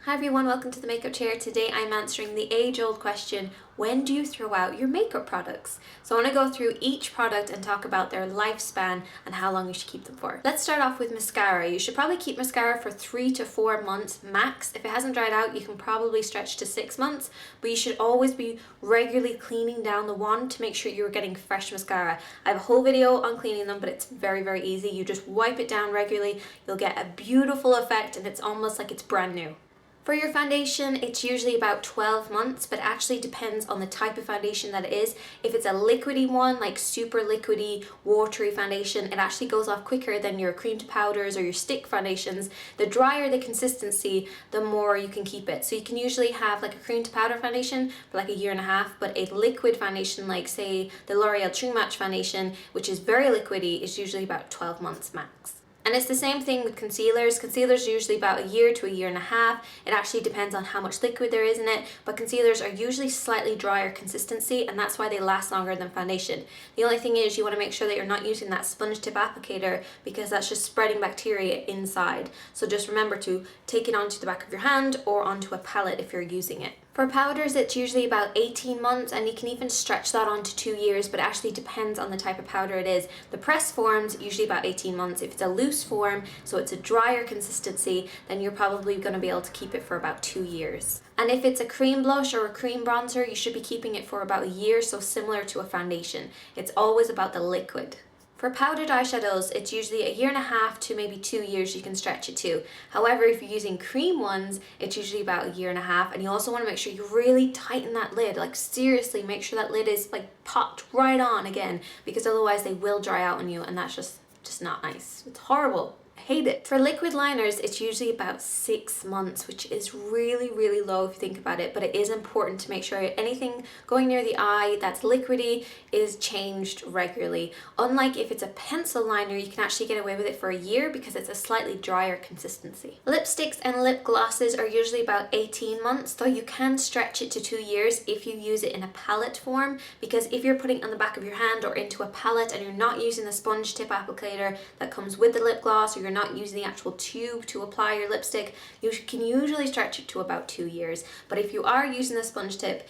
Hi everyone, welcome to the Makeup Chair. Today I'm answering the age-old question, when do you throw out your makeup products? So I want to go through each product and talk about their lifespan and how long you should keep them for. Let's start off with mascara. You should probably keep mascara for 3 to 4 months max. If it hasn't dried out, you can probably stretch to 6 months, but you should always be regularly cleaning down the wand to make sure you're getting fresh mascara. I have a whole video on cleaning them, but it's very easy. You just wipe it down regularly, you'll get a beautiful effect and it's almost like it's brand new. For your foundation, it's usually about 12 months, but actually depends on the type of foundation that it is. If it's a liquidy one, like super liquidy, watery foundation, it actually goes off quicker than your cream to powders or your stick foundations. The drier the consistency, the more you can keep it. So you can usually have like a cream to powder foundation for like a year and a half, but a liquid foundation, like say the L'Oreal True Match foundation, which is very liquidy, is usually about 12 months max. And it's the same thing with concealers. Concealers are usually about a year to a year and a half. It actually depends on how much liquid there is in it, but concealers are usually slightly drier consistency, and that's why they last longer than foundation. The only thing is you want to make sure that you're not using that sponge tip applicator because that's just spreading bacteria inside. So just remember to take it onto the back of your hand or onto a palette if you're using it. For powders, it's usually about 18 months, and you can even stretch that on to 2 years, but it actually depends on the type of powder it is. The pressed forms, usually about 18 months. If it's a loose form, so it's a drier consistency, then you're probably going to be able to keep it for about 2 years. And if it's a cream blush or a cream bronzer, you should be keeping it for about a year, so similar to a foundation. It's always about the liquid. For powdered eyeshadows, it's usually a year and a half to maybe 2 years you can stretch it to. However, if you're using cream ones, it's usually about a year and a half, and you also want to make sure you really tighten that lid. Like seriously, make sure that lid is like popped right on again, because otherwise they will dry out on you, and that's just not nice. It's horrible. I hate it. For liquid liners, it's usually about 6 months, which is really low if you think about it, but it is important to make sure anything going near the eye that's liquidy is changed regularly. Unlike if it's a pencil liner, you can actually get away with it for a year because it's a slightly drier consistency. Lipsticks and lip glosses are usually about 18 months, though you can stretch it to 2 years if you use it in a palette form, because if you're putting it on the back of your hand or into a palette and you're not using the sponge tip applicator that comes with the lip gloss, or you're not using the actual tube to apply your lipstick, you can usually stretch it to about 2 years. But if you are using the sponge tip,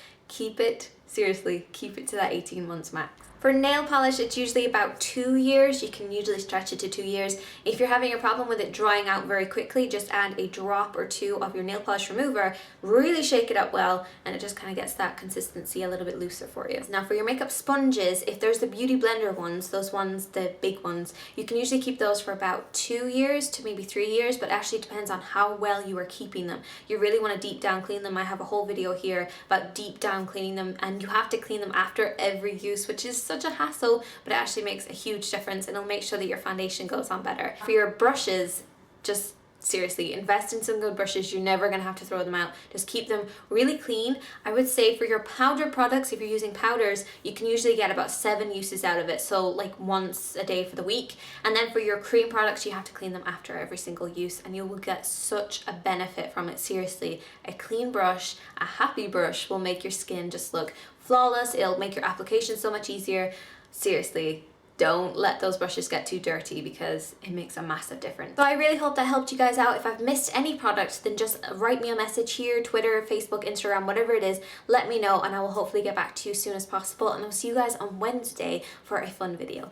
seriously, keep it to that 18 months max. For nail polish, it's usually about 2 years. You can usually stretch it to 2 years. If you're having a problem with it drying out very quickly, just add a drop or 2 of your nail polish remover, really shake it up well, and it just kind of gets that consistency a little bit looser for you. Now for your makeup sponges, if there's the Beauty Blender ones, those ones, the big ones, you can usually keep those for about 2 years to maybe 3 years, but actually depends on how well you are keeping them. You really want to deep down clean them. I have a whole video here about deep down cleaning them, and you have to clean them after every use, which is such a hassle, but it actually makes a huge difference, and it'll make sure that your foundation goes on better. For your brushes, just seriously, invest in some good brushes. You're never going to have to throw them out. Just keep them really clean. I would say for your powder products, if you're using powders, you can usually get about 7 uses out of it. So like once a day for the week. And then for your cream products, you have to clean them after every single use, and you will get such a benefit from it. Seriously, a clean brush, a happy brush will make your skin just look flawless. It'll make your application so much easier. Seriously, don't let those brushes get too dirty because it makes a massive difference. So I really hope that helped you guys out. If I've missed any products, then just write me a message here, Twitter, Facebook, Instagram, whatever it is, let me know, and I will hopefully get back to you as soon as possible, and I'll see you guys on Wednesday for a fun video.